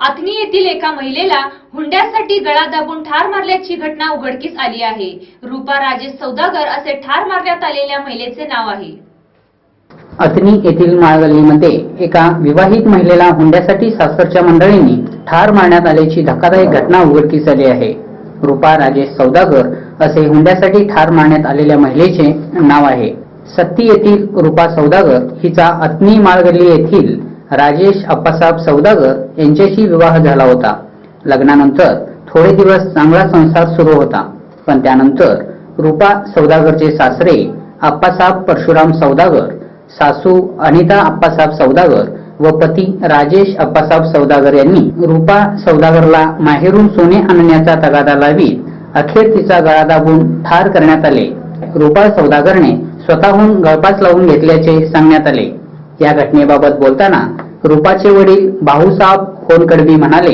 आथनी येथील एका महिलेला हुंड्यासाठी गळा दाबून ठार मारल्याची घटना उघडकीस आली आहे। रूपा राजेश सौदागर असे ठार मारण्यात आलेल्या महिलेचे नाव आहे। आथनी येथील माळगल्लीमध्ये एका विवाहित महिलेला हुंड्यासाठी सासरच्या मंडळींनी ठार मारण्यात आल्याची धक्कादायक घटना उघडकीस आली आहे। रूपा राजेश सौदागर असे हुंड्यासाठी ठार मारण्यात आलेल्या महिलेचे नाव आहे। सत्ती येथील रूपा सौदागर हिचा आथनी माळगल्ली येथील राजेश अप्पासाहेब सौदागर यांच्याशी विवाह झाला होता। लग्नानंतर थोडे दिवस चांगला संसार सुरू होता, पण त्यानंतर रूपा सौदागरचे सासरे अप्पासाहेब परशुराम सौदागर, सासू अनिता अप्पासाहेब सौदागर व पती राजेश अप्पासाहेब सौदागर यांनी रूपा सौदागरला माहेरून सोने आणण्याचा तगादा लावीत अखेर तिचा गळा दाबून ठार करण्यात आले। रूपा सौदागरने स्वतःहून गळफास लावून घेतल्याचे सांगण्यात आले। या घटनेबाबत बोलताना रूपाचे वडील भाऊसाहेब होनकडबी म्हणाले,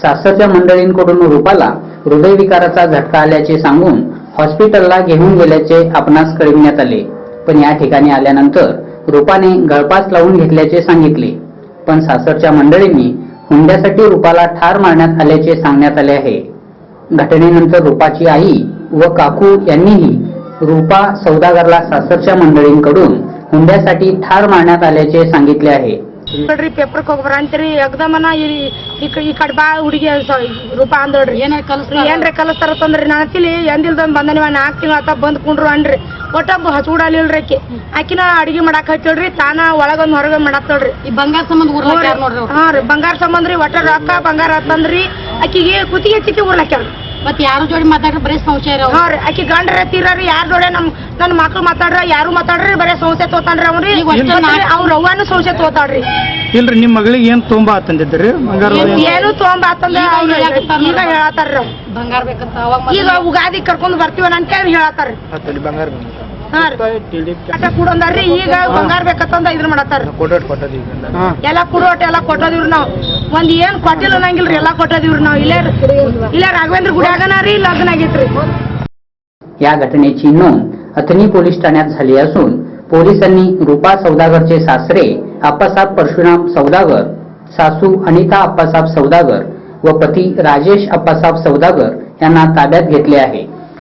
सासरच्या मंडळींकडून रूपाला हृदयविकाराचा झटका आल्याचे सांगून हॉस्पिटलला घेऊन गेल्याचे आपणास कळविण्यात आले, पण या ठिकाणी आल्यानंतर रूपाने गळफास लावून घेतल्याचे सांगितले। पण सासरच्या मंडळींनी हुंड्यासाठी रूपाला ठार मारण्यात आल्याचे सांगण्यात आले आहे। घटनेनंतर रूपाची आई व काकू यांनीही रूपा सौदागरला सासरच्या मंडळींकडून हुंड्यासाठी ठार मारण्यात आल्याचे सांगितले आहे। पेपर ಕೊಬ್ಬರಂತ್ರಿ एकदम ಈ ಕಡೆ ಬಾ ಹುಡುಗಿ ರೂಪ ಅಂದೋಡ್ರಿ ಏನ್ರಿ ಕಲಿಸ್ತಾರ ತಂದ್ರಿ ನಾನು ತಿಳಿ ಎಂದಿಲ್ದೊಂದು ಬಂದನಿವ 4 ತಿಂಗಳ ಆತ ಬಂದ್ ಕುಂಡ್ರು ಅನ್ರಿ ಒಟ್ಟ ಹಚ್ಚೂಡಲಿಲ್ರಿ ಆಕಿನ ಅಡಿಗೆ ಮಾಡಾಕ್ ಹಚ್ಚಳ್ರಿ ತಾನ ಒಳಗೊಂದ್ ಹೊರಗ ಮಾಡತ್ತಳ್ರಿ ಈ ಬಂಗಾರ ಸಂಬಂಧ ಉರ್ಲಾಕ್ಯಾರ ನೋಡ್ರಿ ಹಾ ರೀ ಬಂಗಾರ ಸಂಬಂಧ ರೀ ಒಟ್ಟ ರೊಕ್ಕ ಬಂಗಾರ ಅಂತಂದ್ರಿ ಆಕಿಗೆ ಕುತ್ತಿಗೆ ಚಿಕ್ಕಿ ಉರ್ಲಾಕ್ಯಾರ ಮತ್ತೆ ಯಾರು ಜೋಡಿ ಮಾತಾಡ್ರಿ ಬರೀ ಸಂಶಯ ಹಾ ರೀ ಆಕಿ ಗಂಡ್ರ ತೀರ್ರಿ ಯಾರ ಜೋಡಿ ನನ್ನ ಮಕ್ಳು ಮಾತಾಡ್ರ ಯಾರು ಮಾತಾಡ್ರಿ ಬರೀ ಸಂಶಯ ತೋತಾನ್ರಿ ಅವ್ರಿ ಅವ್ರ ಅವ್ವನು ಸಂಶಯ ತೋತಾಡ್ರಿ ಇಲ್ರಿ ನಿಮ್ಮ ಮಗಳಿಗೆ ಏನ್ ತೊಂಬಾ ಅಂತಂದಿದ್ರಿ ಬಂಗಾರ ಏನು ತೊಂಬಾ ಅಂತಂದ್ರೆ ಈಗ ಹೇಳತ್ತಾರ ಬಂಗಾರ ಬೇಕಂತ ಈಗ ಉಗಾದಿ ಕರ್ಕೊಂಡ್ ಬರ್ತೀವ ಅಂತ ಹೇಳತ್ತಾರ ಬಂಗಾರ ಹಾ ರೀ ಅಟ ಕೊಡಂದಾರ್ರಿ ಈಗ ಬಂಗಾರ ಬೇಕಂತ ಇದ್ರ ಮಾಡತ್ತಾರ ಎಲ್ಲ ಕೊಡೋಟ್ ಎಲ್ಲ ಕೊಟ್ಟದಿವ್ರಿ ನಾವು ಒಂದ್ ಏನ್ ಕೊಟ್ಟಿಲ್ಲ ಅನ್ನಂಗಿಲ್ರಿ ಎಲ್ಲ ಕೊಟ್ಟದಿವ್ರಿ ನಾವು ಇಲ್ಲೇ राघवेंद्र गुड्यागना री लग्न ಆಗಿತ್ರಿ। या घटनेची नोंद अथनी पोलीस ठाण्यात झाली असून पोलिसांनी रूपा सौदागरचे सासरे अप्पासाहेब परशुराम सौदागर, सासू अनिता अप्पासाहेब सौदागर व पती राजेश अप्पासाहेब सौदागर यांना ताब्यात घेतले आहे।